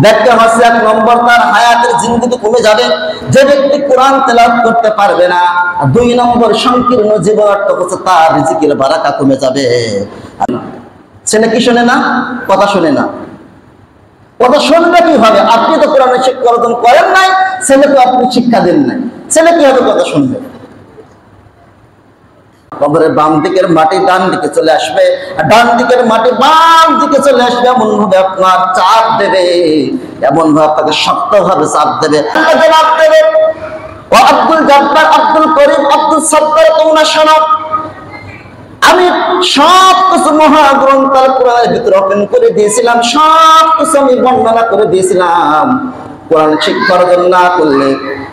ব্যাখ্যা হচ্ছে, 1 নম্বর তার হায়াতের জিন্দেগি কমে যাবে যে ব্যক্তি কোরআন তেলাওয়াত করতে পারবে না। 2 নম্বর সংকীর্ণ জীবন অর্থ হচ্ছে তার রিজিকের বারাকা কমে যাবে। ছেলে কি শোনে না? কথা শোনে না। কথা শুনলে কি হবে? আপনি তো কোরআনের শিক্ষা অর্জন করেন নাই, ছেলেকে আপনি শিক্ষা দেন নাই, ছেলে কি হবে কথা শুনবে? কবরের বাম দিকের মাটি ডান দিকে চলে আসবে, ডান দিকের মাটি বাম দিকে চলে আসবে, এমন ভাবে আপনার চাপ দেবে, এমন ভাবে আপনাকে শক্তভাবে চাপ দেবে, জবাব দেবে। ও আব্দুল জব্বার, আব্দুল করিম, আব্দুল সত্তার, তোমরা শোনো, আমি সব কিছু মহাগ্রন্থ আল কোরআনের ভিতরে ওপেন করে দিয়েছিলাম, সব কিছু আমি বর্ণনা করে দিয়েছিলাম। কোরআন শিক্ষা অর্জন না করলে,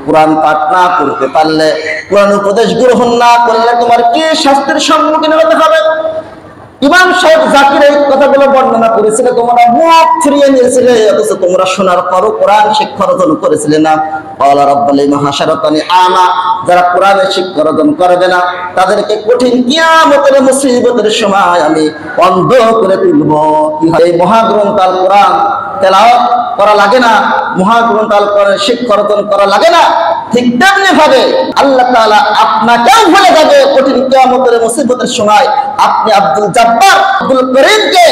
কোরআন পাঠ না করতে পারলে, কোরআন উপদেশ গ্রহণ না করলে তোমার কি শাস্তির সম্মুখীন হতে হবে? ইমাম সাহেব জাকির এই কথাগুলো বর্ণনা করেছিল, তোমরা মুখ ফিরিয়ে নিয়েছিলে, অথচ তোমরা শোনার পরও কোরআন শিক্ষা অর্জন করেছিলে না। আল্লাহ রাব্বুল হাশারাতানি আমা, যারা কোরআনের শিক্ষা অর্জন করবে না তাদেরকে কঠিন কিয়ামতের মুসিবতের সময় আমি অন্ধ করে তুলব। এই মহাগ্রন্থ আল কোরআন তেলাওয়াত করা লাগে না, মহাগ্রন্থ আল কোরআনের শিক্ষা অর্জন করা লাগে না, ঠিক তেমনি ভাবে আল্লাহ তাআলা আপনাকেও ভুলে যাবে কঠিন কিয়ামতের মুসিবতের সময়। আপনি আব্দুল জব্বার, আব্দুল করিমকে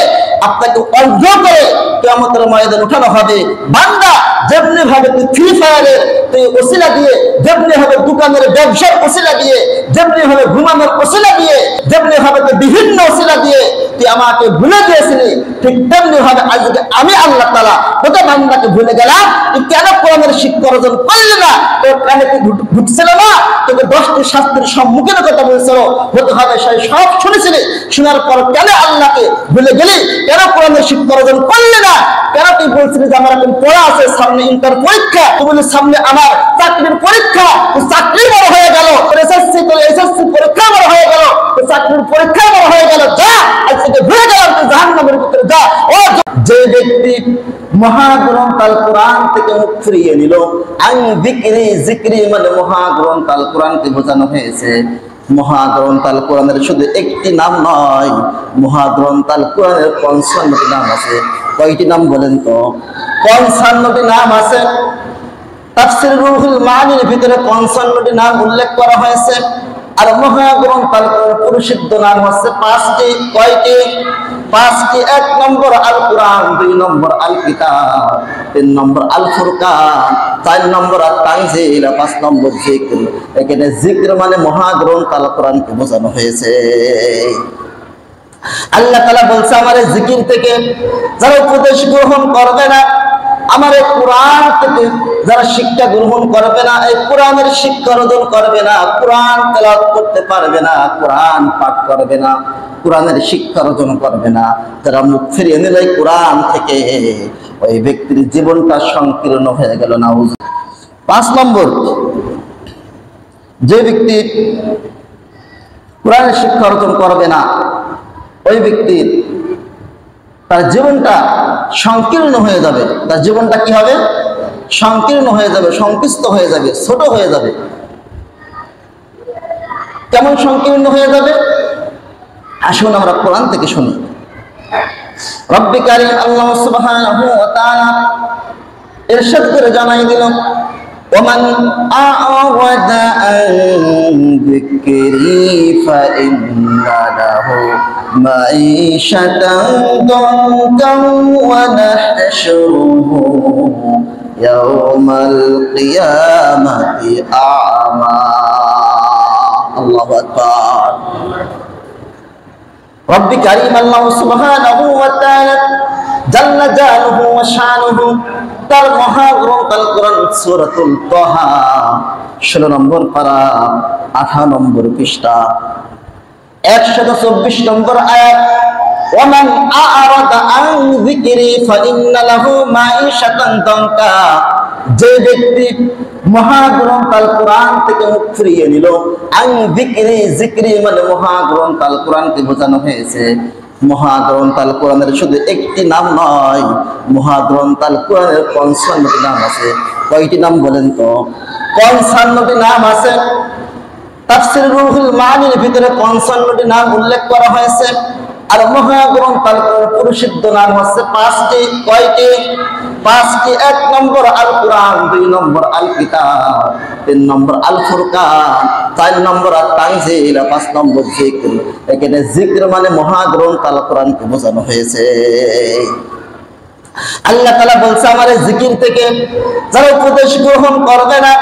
আপনাকে অন্ধ করে কিয়ামতের ময়দানে উঠানো হবে। বান্দা, যেমনি ভাবে তুই ফ্রি ফায়ারের তুই ওসিলা দিয়ে, যেমনি ভাবে দোকানের ব্যবসার ওসিলা দিয়ে, যেমনি ভাবে ঘুমানোর ওসিলা দিয়ে, যেমনি ভাবে তুই বিভিন্ন ওসিলা দিয়ে তুই আমাকে ভুলে গিয়েছিলি, ঠিক তেমনি ভাবে আজকে আমি আল্লাহ তাআলা তোকে বান্দাকে ভুলে গেলাম। তুই কেন কোরআনের শিক্ষা অর্জন করলি না? তোর কানে কি ঢুকছিল না? তোকে 10টি শাস্তির সম্মুখীন কথা বলছিল, হতে হবে সেই সব শুনেছিলি, শোনার পর কেন আল্লাহকে ভুলে গেলি? কেন কোরআনের শিক্ষা অর্জন করলি না? কেন তুই বলছিলি যে আমার এখন পড়া আছে, সামনে ইন্টার পরীক্ষা, তুই বলি সামনে আমার চাকরির পরীক্ষা, চাকরি বড় হয়ে গেল, এসএসসি পরীক্ষা বড় হয়ে গেল, চাকরির পরীক্ষা বড় হয়ে গেল, যা আজ থেকে ভুলে গেলাম, তুই জাহান্নামের ভিতরে যা। ও যে ব্যক্তি মহাগ্রন্থ আল কোরআন থেকে মুখ ফিরিয়ে নিল, আন যিকরি, যিকরি মানে মহাগ্রন্থ আল কোরআনকে বোঝানো হয়েছে। মহাগ্রন্থ আল কোরআনের শুধু একটি নাম নয়, মহাগ্রন্থ আল কোরআনের 55টি নাম আছে। কয়টি নাম বলেন তো? 55টি নাম আছে। তাফসীর রুহুল মানির ভিতরে 55টি নাম উল্লেখ করা হয়েছে। আর মহাগ্রন্থ আল কোরআনের পরিশুদ্ধ নাম হচ্ছে 5টি। কয়টি? 5টি। 1 নম্বর আল কোরআন, 2 নম্বর আল কিতাব, 3 নম্বর আল ফুরকান, 4 নম্বর আল তানজিল, 5 নম্বর জিক্র। এখানে জিক্র মানে মহাগ্রন্থ আল কোরআনকে বোঝানো হয়েছে। আল্লাহ তাআলা বলছে, আমার এই জিকির থেকে যারা উপদেশ গ্রহণ করবে না, আমার এই কোরআন থেকে যারা শিক্ষা গ্রহণ করবে না, এই কোরআনের শিক্ষা অর্জন করবে না, কোরআন তেলাওয়াত করতে পারবে না, কোরআন পাঠ করবে না, কোরআনের শিক্ষা অর্জন করবে না, যারা মুখ ফিরিয়ে নিল এই কোরআন থেকে, ওই ব্যক্তির জীবনটা সংকীর্ণ হয়ে গেল। না 5 নম্বর, যে ব্যক্তি কোরআনের শিক্ষা অর্জন করবে না, ওই ব্যক্তির তার জীবনটা সংকীর্ণ হয়ে যাবে। তার জীবনটা কি হবে? সংকীর্ণ হয়ে যাবে, সংকুচিত হয়ে যাবে, ছোট হয়ে যাবে। কেমন সংকীর্ণ হয়ে যাবে? আসুন আমরা কোরআন থেকে শুনি। রব্বি কারীম আল্লাহ সুবহানাহু ওয়া তাআলা ইরশাদ করে জানাই দিল, ওমান আ'রাদা আন যিকরি ফাইন্না লাহু মাঈশাতান দানকান ওয়া নাহশুরুহু ইয়াওমাল কিয়ামাতি আ'মা। আল্লাহু আকবার। রব্বি কারীম আল্লাহ সুবহানাহু ওয়া তাআলা জাল্লা জালালুহু ওয়া শানুহু তার মহাগ্রন্থ আল কোরআন সূরাতুল তাহা 16 নম্বর পারা 18 নম্বর পৃষ্ঠা 124 নম্বর আয়াত, ওমান আ'রাদা আন যিকরি ফাইন্না লাহু মাঈশাতান দানকা। যে ব্যক্তি মহাগ্রন্থ আল কোরআন থেকে মুখ ফিরিয়ে নিল, আন যিকরি, যিকরি মানে মহাগ্রন্থ আল কোরআনকে বোঝানো হয়েছে। মহাগ্রন্থ আল কোরআনের শুধু একটি নাম নয়, মহাগ্রন্থ আল কোরআনের 55টি নাম আছে। কয়টি নাম বলেন তো? 55টি নাম আছে। তাফসীর রুহুল মানির ভিতরে 55টি নাম উল্লেখ করা হয়েছে। আর মহাগ্রন্থ আল কোরআন পরিশুদ্ধ নাম হচ্ছে 5টি। কয়টি? 5টি। 1 নম্বর আল কোরআন, 2 নম্বর আল কিতাব, 3 নম্বর আল ফুরকান, 4 নম্বর আল তানজিল, 5 নম্বর জিকির। এখানে জিকির মানে মহাগ্রন্থ আল কোরআনকে বোঝানো হয়েছে। আল্লাহ তাআলা বলছে আমার এই জিকির থেকে যারা উপদেশ গ্রহণ করবে না,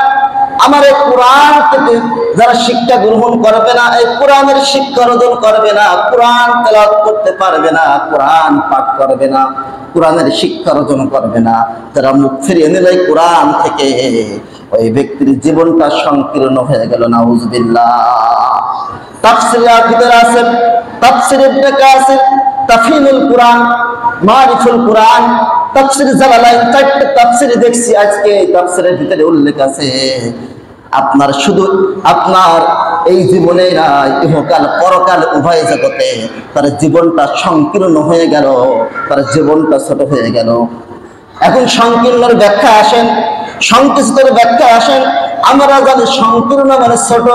আমার এই কোরআন থেকে যারা শিক্ষা গ্রহণ করবে না, এই কোরআনের শিক্ষা অর্জন করবে না, কোরআন তেলাওয়াত করতে পারবে না, কোরআন পাঠ করবে না, কোরআনের শিক্ষা অর্জন করবে না, যারা মুখ ফিরিয়ে নিল এই কোরআন থেকে, ওই ব্যক্তির জীবনটা সংকীর্ণ হয়ে গেল। নাউজুবিল্লাহ। তাফসীরের ভিতরে আছে তাফসীর ইবনে কাসির, তাফহিমুল কোরআন, মারিফুল কোরআন, তাফসীর জালালাইন, 4টি তাফসীর দেখছি আজকে। তাফসীরের ভিতরে উল্লেখ আছে আপনার শুধু আপনার এই জীবনে নয়, ইহকাল পরকাল উভয় জগতে তার জীবনটা সংকীর্ণ হয়ে গেল, তার জীবনটা ছোট হয়ে গেল। এখন সংকীর্ণের ব্যাখ্যা আসেন, সংকুচিতের ব্যাখ্যা আসেন। আমরা জানি সংকীর্ণ মানে ছোট,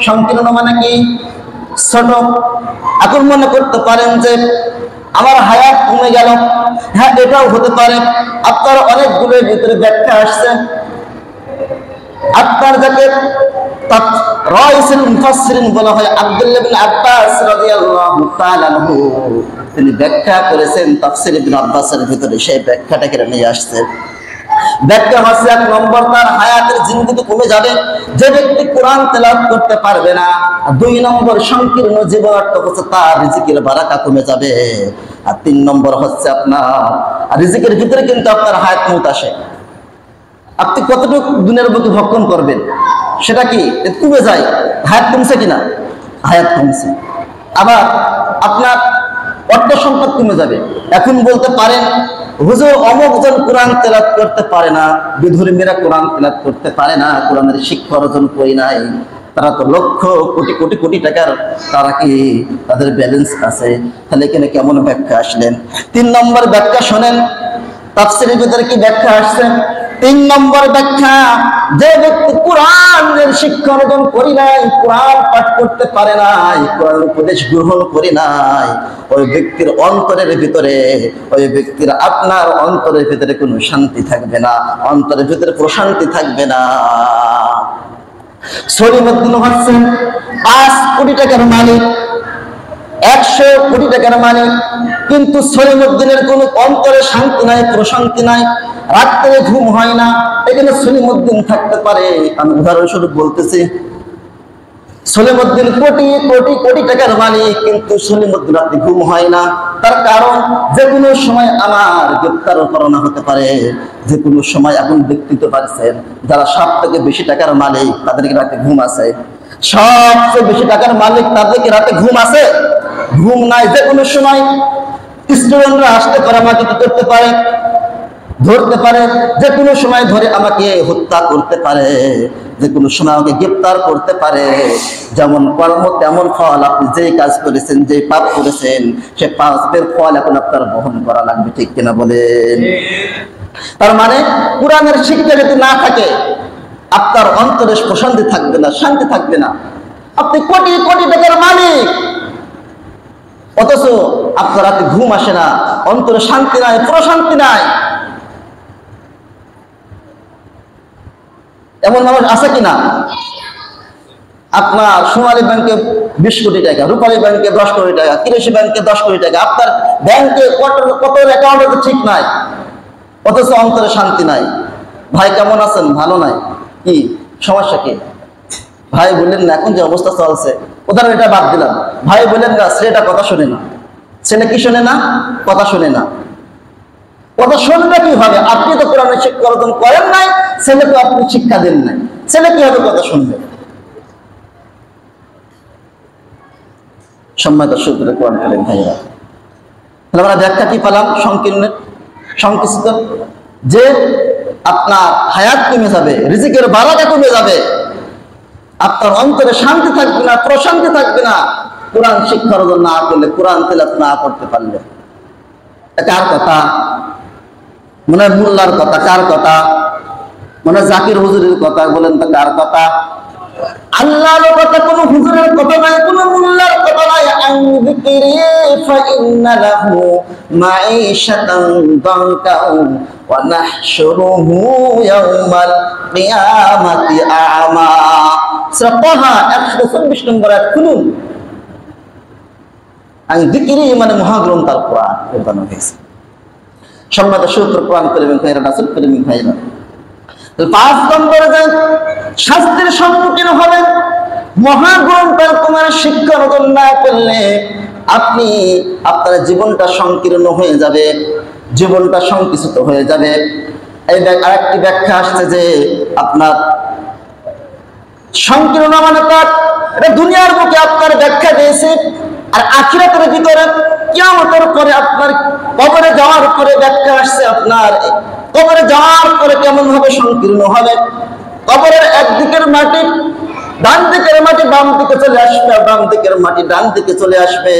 সংকীর্ণ মানে কি? ছোট। এখন মনে করতে পারেন যে আমার হায়াত কমে গেল। হ্যাঁ, এটাও হতে পারে। আপনার অনেকগুলোর ভিতরে ব্যাখ্যা আসছে। আপনার যাকে রাইসুল মুফাসসিরিন বলা হয়, আব্দুল্লাহ ইবনে আব্বাস রাদিয়াল্লাহু তাআলা আনহু, তিনি ব্যাখ্যা করেছেন তাফসীর ইবনে আব্বাসের ভিতরে, সেই ব্যাখ্যাটাকে নিয়ে আসছে। ব্যাখ্যা হচ্ছে 1 নম্বর তার হায়াতের জিন্দেগি কমে যাবে, যে ব্যক্তি কোরআন তেলাওয়াত করতে পারবে না। 2 নম্বর সংকীর্ণ জীবন অর্থ হচ্ছে তার রিজিকের বারাকা কমে যাবে। আর 3 নম্বর হচ্ছে আপনার রিজিকের ভিতরে কিন্তু আপনার হায়াত মউত আসে। আপনি কতটুকু দুনিয়ার বুকে ভক্ষণ করবেন সেটা কি কমে যায়। হায়াত কমছে কিনা? হায়াত কমছে। আবার আপনার অর্থ সম্পদ কমে যাবে। এখন বলতে পারেন হুজুর অমুক জন কোরআন তেলাওয়াত করতে পারে না, বিধর্মীরা কোরআন তেলাওয়াত করতে পারে না, কোরআনের শিক্ষা অর্জন করে নাই, তারা তো লক্ষ কোটি কোটি কোটি টাকার তারা কি তাদের ব্যালেন্স আছে, তাহলে এখানে কেমন ব্যাখ্যা আসলেন? 3 নম্বর ব্যাখ্যা শোনেন, তাফসীরের ভিতরে কি ব্যাখ্যা আসছে? 3 নম্বর ব্যাখ্যা, যে ব্যক্তি কোরআনের শিক্ষা অর্জন করি নাই, কোরআন পাঠ করতে পারে নাই, কোরআন উপদেশ গ্রহণ করি নাই, ওই ব্যক্তির অন্তরের ভিতরে, ওই ব্যক্তির আপনার অন্তরের ভিতরে কোনো শান্তি থাকবে না, অন্তরের ভিতরে প্রশান্তি থাকবে না। সলিমউদ্দিন হচ্ছেন 5 কোটি টাকার মালিক, 100 কোটি টাকার মালিক, কিন্তু সলিমউদ্দিনের কোনো অন্তরে শান্তি নাই, প্রশান্তি নাই, রাত্রে ঘুম হয় না। এখানে সলিমউদ্দিন থাকতে পারে, আমি উদাহরণস্বরূপ বলতেছি। সলিমউদ্দিন কোটি কোটি কোটি টাকার মালিক, কিন্তু সলিমউদ্দিন রাতে ঘুম হয় না। তার কারণ যে কোনো সময় আমার গ্রেফতার করানো হতে পারে, যে কোনো সময়। এখন ব্যক্তিত্ব পারছেন যারা সবথেকে বেশি টাকার মালিক, তাদেরকে রাতে ঘুম আছে। সবচেয়ে বেশি টাকার মালিক, তাদেরকে রাতে ঘুম আছে? ঘুম নাই। যে কোনো সময় স্টুডেন্টরা আসতে পারে, আমাকে করতে পারে, ধরতে পারে, যে কোনো সময় ধরে আমাকে হত্যা করতে পারে, যে কোনো সময় আমাকে গ্রেফতার করতে পারে। যেমন কর্ম তেমন ফল। আপনি যেই কাজ করেছেন, যেই পাপ করেছেন, সে পাপের ফল এখন আপনার বহন করা লাগবে, ঠিক কিনা বলেন? তার মানে কোরআনের শিক্ষা যদি না থাকে, আপনার অন্তরে প্রশান্তি থাকবে না, শান্তি থাকবে না। আপনি কোটি কোটি টাকার মালিক, অথচ আপনার রাতে ঘুম আসে না, অন্তরে শান্তি নাই, প্রশান্তি নাই। এমন মানুষ আছে কিনা? আপনার সোনালী ব্যাংকে 20 কোটি টাকা, রূপালী ব্যাংকে 10 কোটি টাকা, কৃষি ব্যাংকে 10 কোটি টাকা, আপনার ব্যাংকে কত অ্যাকাউন্টে তো ঠিক নাই, অথচ অন্তরে শান্তি নাই। ভাই কেমন আছেন? ভালো নাই। কি সমস্যা? কি ভাই বললেন না, এখন যে অবস্থা চলছে, উদাহরণ এটা বাদ দিলাম, ভাই বললেন না ছেলেটা কথা শোনে না। ছেলে কি শোনে না? কথা শোনে না। কথা শুনলে কি হবে? আপনি তো কোরআনের শিক্ষা অর্জন করেন নাই, ছেলেকে আপনি শিক্ষা দেন নাই, ছেলে কি হবে কথা শুনবে? সম্মানিত সুদূরে কোরআন করেন ভাইরা, তাহলে আমরা ব্যাখ্যা কি পেলাম? সংকীর্ণের, সংকুচিত, যে আপনার হায়াত কমে যাবে, রিজিকের বারাকা কমে যাবে, আপনার অন্তরে শান্তি থাকবে না, প্রশান্তি থাকবে না, কোরআন শিক্ষা অর্জন না করলে, কোরআন তেলাওয়াত না করতে পারলে। কার কথা? মনে হয় মোল্লার কথা। কার কথা? মনে হয় জাকির হুজুরের কথা। বলেন তো কার কথা? আল্লাহর কথা, কোন হুজুরের কথা নাই, কোন মুল্লার কথা নাই। আন যিকরি ফা ইন্না লাহু মাঈশাতান দানকা ওয়া নাহশুরুহু ইয়াওমাল কিয়ামাতি আ'মা। সূরা তাহা 124 নম্বর আয়াত খুলুন। আন যিকরি মানে মহাগ্রন্থ আল কোরআন বোঝানো হয়েছে। সম্মানিত সুদূর কোরআন প্রেমিক ভাইরা, রাসূল প্রেমিক ভাইরা, 5 নম্বরে যে শাস্তির সম্মুখীন হবেন, মহাগ্রন্থ তোমার শিক্ষা অর্জন না করলে আপনি আপনার জীবনটা সংকীর্ণ হয়ে যাবে, জীবনটা সংকুচিত হয়ে যাবে। এই আরেকটি ব্যাখ্যা আসছে যে আপনার সংকীর্ণ মানে তার এটা দুনিয়ার মুখে আপনার ব্যাখ্যা দিয়েছে, আর আখিরাতের ভিতরে কিয়ামতের পরে আপনার কবরে যাওয়ার পরে ব্যাখ্যা আসছে। আপনার কবরে যাওয়ার পরে কেমন ভাবে সংকীর্ণ হবে। কবরের একদিকের মাটি ডান দিকের মাটি বাম দিকে চলে আসবে, বাম দিকের মাটি ডান দিকে চলে আসবে।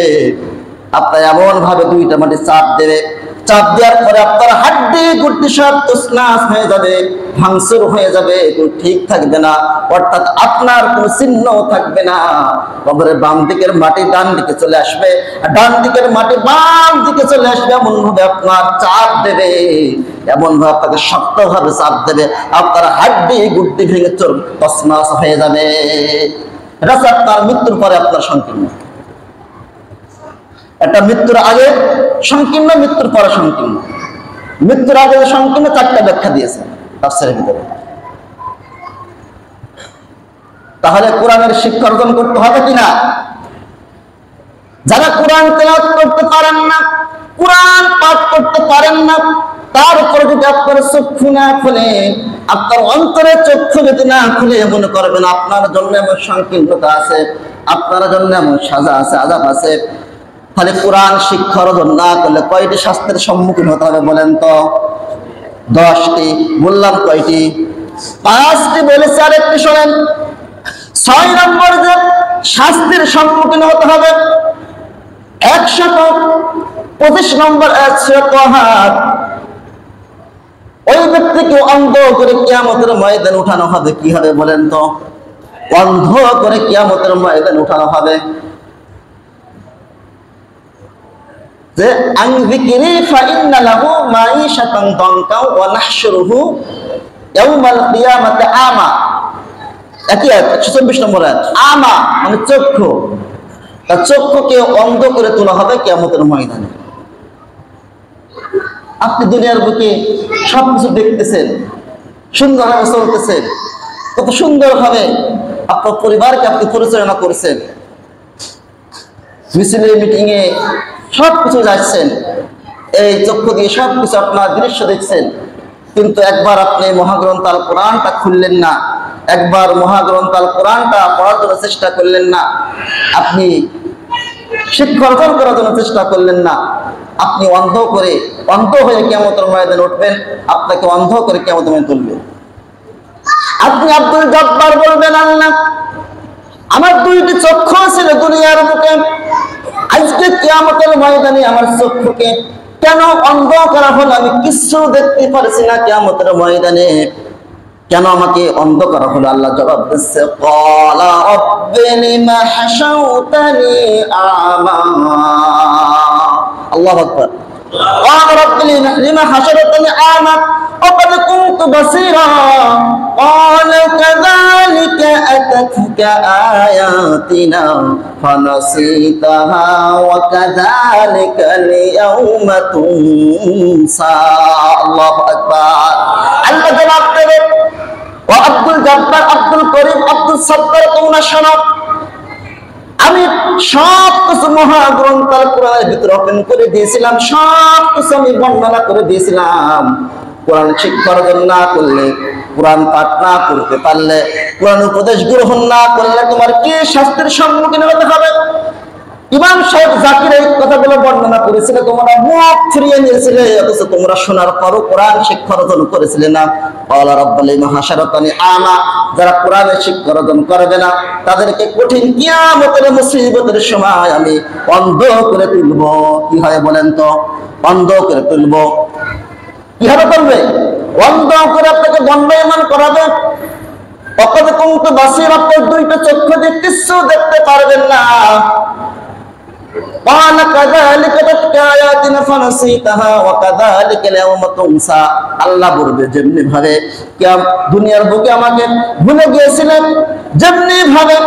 আপনার এমন ভাবে দুইটা মাটি চাপ দেবে, চাপ দেওয়ার পরে আপনার হাড্ডি গুড্ডি সব তছনছ হয়ে যাবে, ভাঙচুর হয়ে যাবে, কোনো ঠিক থাকবে না, অর্থাৎ আপনার কোনো চিহ্ন থাকবে না। কবরের বাম দিকের মাটি ডান দিকে চলে আসবে, আর ডান দিকের মাটি বাম দিকে চলে আসবে। এমন ভাবে আপনার চাপ দেবে, এমন ভাবে আপনাকে শক্তভাবে চাপ দেবে, আপনার হাড্ডি গুড্ডি ভেঙে তছনছ হয়ে যাবে। এটা আপনার মৃত্যুর পরে আপনার সংকীর্ণ। একটা মৃত্যুর আগে সংকীর্ণ, মৃত্যুর পরে সংকীর্ণ। মৃত্যুর আগে সংকীর্ণ 4টা ব্যাখ্যা দিয়েছে তাফসীরের ভিতরে। তাহলে কোরআনের শিক্ষা অর্জন করতে হবে কিনা? যারা কোরআন তেলাওয়াত করতে পারেন না, কোরআন পাঠ করতে পারেন না, তার উপরে যদি আপনার চক্ষু না খুলে, আপনার অন্তরে চক্ষু যদি না খুলে, মনে করবেন আপনার জন্য এমন সংকীর্ণতা আছে, আপনার জন্য এমন সাজা আছে, আযাব আছে। তাহলে কোরআন শিক্ষা অর্জন না করলে কয়টি শাস্তির সম্মুখীন হতে হবে বলেন তো? 10টি। বললাম কয়টি? 5টি বলেছে, আরেকটি শোনেন। 6 নম্বর যে শাস্তির সম্মুখীন হতে হবে 125 নম্বর ওই ব্যক্তিকে অন্ধ করে কিয়ামতের ময়দানে উঠানো হবে। কি হবে বলেন তো? অন্ধ করে কিয়ামতের ময়দানে উঠানো হবে। যে আন যিকরি ফা ইন্না লাহু মাঈশাতান দানকা ওয়া নাহশুরুহু ইয়াওমাল কিয়ামাতি আমা। একই আয়াত 124 নম্বর আয়াত। আমা মানে চক্ষু, তার চক্ষুকে অন্ধ করে তোলা হবে কিয়ামতের ময়দানে। আপনি দুনিয়ার বুকে সবকিছু দেখতেছেন, সুন্দরভাবে চলতেছেন, কত সুন্দরভাবে আপনার পরিবারকে আপনি পরিচালনা করেছেন, মিছিলে মিটিংয়ে সবকিছু যাচ্ছেন, এই চক্ষু দিয়ে সবকিছু আপনার দৃশ্য দেখছেন। কিন্তু একবার আপনি মহাগ্রন্থ আল কোরআনটা খুললেন না, একবার মহাগ্রন্থ আল কোরআনটা পড়ার জন্য চেষ্টা করলেন না, আপনি শিক্ষা অর্জন করার জন্য চেষ্টা করলেন না। আপনি অন্ধ হয়ে কিয়ামতের ময়দানে উঠবেন, আপনাকে অন্ধ করে কিয়ামতের ময়দানে তুলবে। আপনি আব্দুল জব্বার বলবেন, আল্লাহ আমার 2টি চক্ষু ছিল দুনিয়ার বুকে, আজকে কিয়ামতের ময়দানে আমার চক্ষুকে কেন অন্ধ করা হলো? আমি কিছু দেখতে পারছি না কিয়ামতের ময়দানে, কেন আমাকে অন্ধ করা হলো? আল্লাহ জবাব দিচ্ছে, ক্বালা রাব্বি লিমা হাশাউতানি আমা। আল্লাহু আকবার। ক্বালা রাব্বি লিমা হাশাউতানি আমা ওয়া ক্বাদ কুনতু বাসীরা ক্বালা কাযালিকা আতাতকা আয়াতিনা ফানাসীতাহা ওয়া কাযালিকাল ইয়াওমা তুনসা। আল্লাহু আকবার। আল্লাহ জবাব দেবে, ও আব্দুল জব্বার, আব্দুল করিম, আব্দুল সত্তার, তোমরা শোনো, আমি সব কিছু মহাগ্রন্থ আল কোরআনের ভিতরে ওপেন করে দিয়েছিলাম, সব কিছু আমি বর্ণনা করে দিয়েছিলাম। কোরআন শিক্ষা অর্জন না করলে, কোরআন পাঠ না করতে পারলে, কোরআন উপদেশ গ্রহণ না করলে তোমার কি শাস্তির সম্মুখীন হতে হবে? ইমাম সাহেব জাকির এই কথাগুলো বর্ণনা করেছিল, তোমরা মুখ ফিরিয়ে নিয়েছিলে, অথচ তোমরা শোনার পরও কোরআন শিক্ষা অর্জন করেছিলে না। ক্বালা রাব্বি লিমা হাশারতানি আমা। যারা কোরআনের শিক্ষা অর্জন করবে না, তাদেরকে কঠিন কিয়ামতের মুসিবতের সময় আমি অন্ধ করে তুলব। কি হয় বলেন তো? অন্ধ করে তুলব। কিভাবে করবে? অন্ধ করে আপনাকে গণ্যমান করাবে। ওয়াকাদ কুনতু বাসীরা, আপনার দুইটা চক্ষু দিয়ে কিছু দেখতে পারবেন না। قال كذلك تلك آياتنا فنسيتها وكذلك اليوم تنسى। আল্লাহ বলবে যেমনি ভাবে দুনিয়ার বুকে আমাকে ভুলে গিয়েছিলেন, যেমনি ভাবে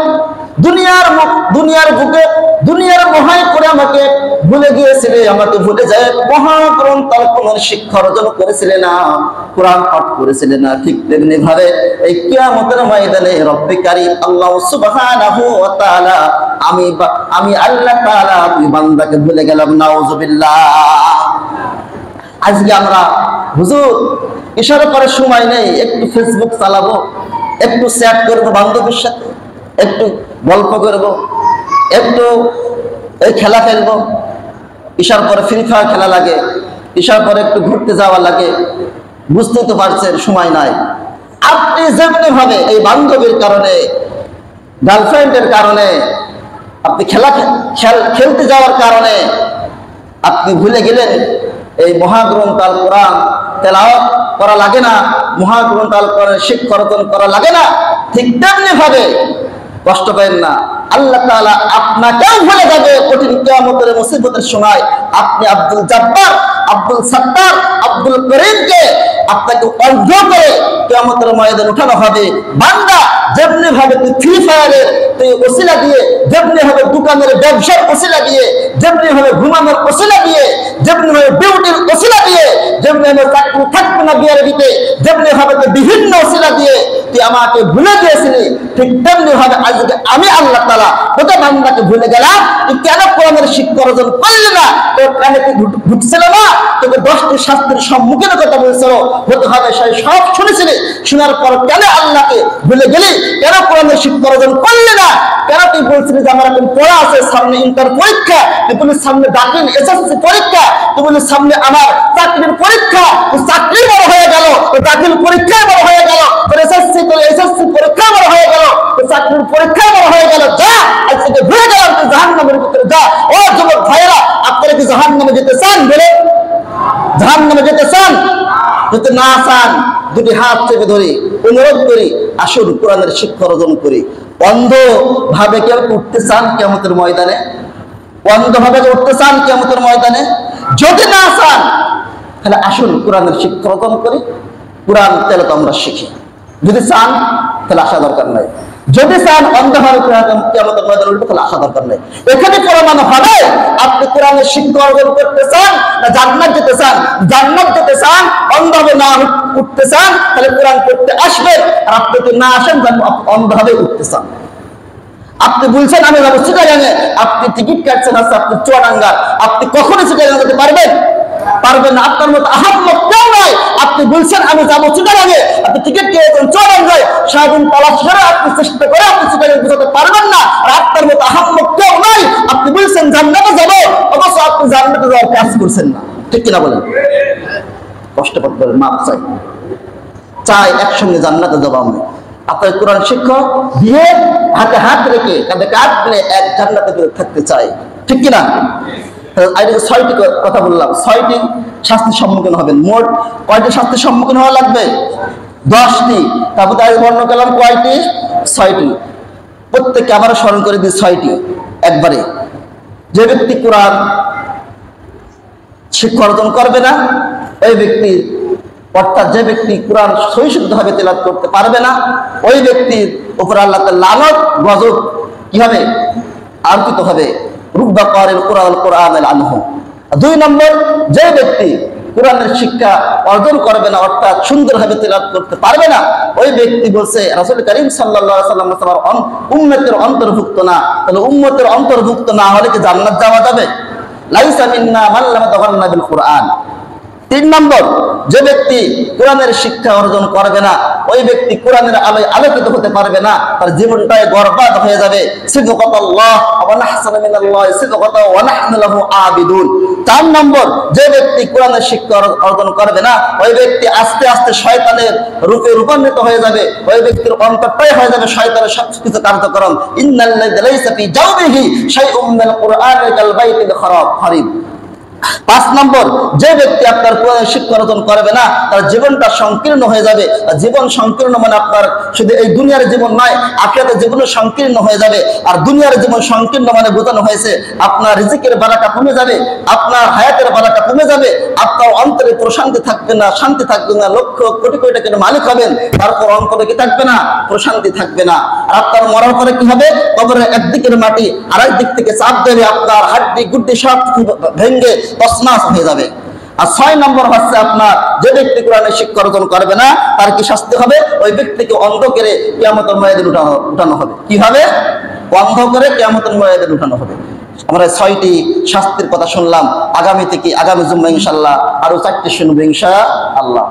দুনিয়ার বুকে দুনিয়ার মহাই করে আমাকে ভুলে গিয়েছিলে, আমাকে ভুলে যায় মহাগ্রন্থ আল কোরআনের শিক্ষা অর্জন করেছিলে না, কোরআন পাঠ করেছিলে না, ঠিক তেমনি ভাবে এই কিয়ামতের ময়দানে রব্বে কারীম আল্লাহ সুবহানাহু ওয়া তাআলা আমি আল্লাহ তাআলা ওই বান্দাকে ভুলে গেলাম। নাউজুবিল্লাহ। আজকে আমরা হুজুর ইশারা করার সময় নেই, একটু ফেসবুক চালাবো, একটু চ্যাট করবো বান্ধবীর সাথে, একটু গল্প করবো, একটু এই খেলা খেলবো, ঈশার পরে ফ্রি ফায়ার খেলা লাগে, ঈশার পরে একটু ঘুরতে যাওয়া লাগে। বুঝতেই তো পারছেন সময় নাই। আপনি যেমনি ভাবে এই বান্ধবীর কারণে, গার্লফ্রেন্ডের কারণে, আপনি খেলতে যাওয়ার কারণে আপনি ভুলে গেলেন এই মহাগ্রন্থ আল কোরআন তেলাওয়াত করা লাগে না, মহাগ্রন্থ আল কোরআনের শিক্ষা অর্জন করা লাগে না, ঠিক তেমনি ভাবে কষ্ট পেন না, আল্লাহ তাআলা আপনাকেও ভুলে যাবে কঠিন কিয়ামতের মুসিবতের সময়। আপনি আব্দুল জব্বার, আব্দুল সত্তার, আব্দুল করিমকে আপনাকে অন্ধ করে কিয়ামতের ময়দানে উঠানো হবে। বান্দা যেমনি ভাবে তুই ফ্রি ফায়ারের তুই ওসিলা দিয়ে, যেমনি ভাবে দোকানের ব্যবসার ওসিলা দিয়ে, যেমনি ভাবে ঘুমানোর ওসিলা দিয়ে, যেমনি ভাবে বিউটির ওসিলা দিয়ে, যেমনি ভাবে চাকরি থাকবে না বিয়ার দিতে, যেমনি ভাবে তুই বিভিন্ন ওসিলা দিয়ে তুই আমাকে ভুলে গিয়েছিলি, ঠিক তেমনি ভাবে আজকে আমি আল্লাহ তাআলা তোকে বান্দাকে ভুলে গেলাম। তুই কেন কোরআনের শিক্ষা অর্জন করলি না? তোর কানে কি ঢুকছিল না? তোকে 10টি শাস্তির সম্মুখীন কথা বলছিল, হতে হবে সেই সব শুনেছিলি। শোনার পর কেন আল্লাহকে ভুলে গেলি? কেন কোরআনের শিক্ষা অর্জন করলি না? কেন তুই বলছিলি যে আমার এখন পড়া আছে, সামনে ইন্টার পরীক্ষা, তুই বলিস সামনে দাখিল এসএসসি পরীক্ষা, তুই বলিস সামনে আমার চাকরির পরীক্ষা, তুই চাকরি বড় হয়ে গেল, তোর দাখিল পরীক্ষা বড় হয়ে গেল, তোর এসএসসি পরীক্ষা বড় হয়ে গেল, তোর চাকরির পরীক্ষা বড় হয়ে গেল। যা আজকে ভুলে গেলাম তুই জাহান্নামের ভিতরে যা। ও যুবক ভাইয়েরা, আপনারা কি জাহান্নামে যেতে চান? বলে জাহান্নামে যেতে চান? যদি না চান দুটি হাত চেপে ধরি অনুরোধ করি, আসুন কোরআনের শিক্ষা অর্জন করি। অন্ধ ভাবে কেউ উঠতে চান কিয়ামতের ময়দানে? অন্ধ ভাবে উঠতে চান কিয়ামতের ময়দানে? যদি না চান তাহলে আসুন কোরআনের শিক্ষা অর্জন করি, কোরআন তেলাওয়াত আমরা শিখি। যদি চান তাহলে আসা দরকার নাই, যদি চান অন্ধভাবে কিয়ামতের ময়দানে উঠবে তাহলে আসা দরকার নাই। এখানে প্রমাণ হবে আপনি কোরআনের শিক্ষা অর্জন করতে চান না জান্নাত যেতে চান। জান্নাত যেতে চান, অন্ধভাবে না উঠতে চান, তাহলে কোরআন পড়তে আসবেন। আর আপনি যদি না আসেন, অন্ধভাবে উঠতে চান, আপনি বলছেন আমি যাবো চিটাগাঙে, আপনি টিকিট কাটছেন আচ্ছা আপনি চুয়াডাঙ্গার, আপনি কখনো চিটাগাং যেতে পারবেন? পারবেন না। আপনার মতো আহাম্মক কেউ নাই। আপনি বলছেন আমি যাবো চিটাগাঙে, আপনি টিকিট কিনেছেন চুয়াডাঙ্গায়, সারাদিন তালাশ করে আপনি চেষ্টা করে আপনি চিটাগাং পৌঁছাতে পারবেন না। আর আপনার মতো আহাম্মক কেউ নাই। আপনি বলছেন জান্নাতে যাবো, অবশ্য আপনি জান্নাতে যাওয়ার কাজ করছেন না। ঠিক কিনা বলেন? কষ্ট করতে পারেন, মাপ চাই একসঙ্গে জান্নাতে যাবো আমি। আপনার কোরআন শিক্ষক দিয়ে হাতে হাত রেখে কাঁধে কাঁধ মিলে এক জান্নাতে থাকতে চাই। ঠিক কিনা? 6টি কথা বললাম, 6টি শাস্তির সম্মুখীন হবেন। মোট কয়টি শাস্তির সম্মুখীন হওয়া লাগবে? 10টি। তারপরে আজ বর্ণনা করলাম কয়টি? 6টি। প্রত্যেককে আবার স্মরণ করে দিই 6টি একবারে। যে ব্যক্তি কোরআন শিক্ষা অর্জন করবে না, ওই ব্যক্তি, অর্থাৎ যে ব্যক্তি কোরআন সহিষ্ণুভাবে তেলাওয়াত করতে পারবে না, ওই ব্যক্তির উপর আল্লাহ তাআলা লানত গজব কি হবে? আরোপিত হবে। রুব্বা কারিল কোরআন আনহু। 2 নম্বর, যে ব্যক্তি কোরআনের শিক্ষা অর্জন করবে না, অর্থাৎ সুন্দরভাবে তেলাওয়াত করতে পারবে না, ওই ব্যক্তি বলছে রাসূল করিম সাল্লাল্লাহু আলাইহি ওয়াসাল্লাম উম্মতের অন্তর্ভুক্ত না। তাহলে উম্মতের অন্তর্ভুক্ত না হলে কি জান্নাত যাওয়া যাবে? লাইসা মিন্না মান লাম ইয়াতাগান্না বিল কোরআন। 3 নম্বর, যে ব্যক্তি কোরআনের শিক্ষা অর্জন করবে না, ওই ব্যক্তি কোরআনের আলোয় আলোকিত হতে পারবে না, তার জীবনটাই বরবাদ হয়ে যাবে। সিদকাতাল্লাহ ওয়া নাহসানা মিনাল্লাহি সিদকাতা ওয়া নাহনু লাহু আবিদুন। 4 নম্বর, যে ব্যক্তি কোরআনের শিক্ষা অর্জন করবে না, ওই ব্যক্তি আস্তে আস্তে শয়তানের রূপে রূপান্তরিত হয়ে যাবে। ওই ব্যক্তির অন্তরটাই হয়ে যাবে শয়তানের সবকিছু কার্যক্রম। ইন্নাল্লাযী লাইসা ফি জাওবিহি শাইউম মিনাল কুরআনি কাল বাইতিল খারাব। 5 নম্বর, যে ব্যক্তি আপনার কোরআনের শিক্ষা অর্জন করবে না তার জীবনটা সংকীর্ণ হয়ে যাবে। জীবন সংকীর্ণ মানে আপনার শুধু এই দুনিয়ার জীবন নয়, আখিরাতের জীবনও সংকীর্ণ হয়ে যাবে। আর দুনিয়ার জীবন সংকীর্ণ মানে বোঝানো হয়েছে আপনার রিজিকের বারাকা কমে যাবে, আপনার হায়াতের বারাকা কমে যাবে, আপনার অন্তরে প্রশান্তি থাকবে না, শান্তি থাকবে না। লক্ষ কোটি কোটি টাকার মালিক হবেন, তারপর অন্তরে কি থাকবে না? প্রশান্তি থাকবে না। আর আপনার মরার পরে কি হবে? কবরের একদিকের মাটি আরেক দিক থেকে চাপ দেবে, আপনার হাড্ডি গুড্ডি সব ভেঙে তছনছ হয়ে যাবে। আর 6 নম্বর হচ্ছে আপনার যে ব্যক্তি কোরআনের শিক্ষা অর্জন করবে না তার কি শাস্তি হবে? ওই ব্যক্তিকে অন্ধ করে কিয়ামতের ময়দানে উঠানো হবে। কি হবে? অন্ধ করে কিয়ামতের ময়দানে উঠানো হবে। আমরা 6টি শাস্তির কথা শুনলাম। আগামী জুম্মা ইনশাআল্লাহ আরো 4টি শুনবো ইনশাআল্লাহ।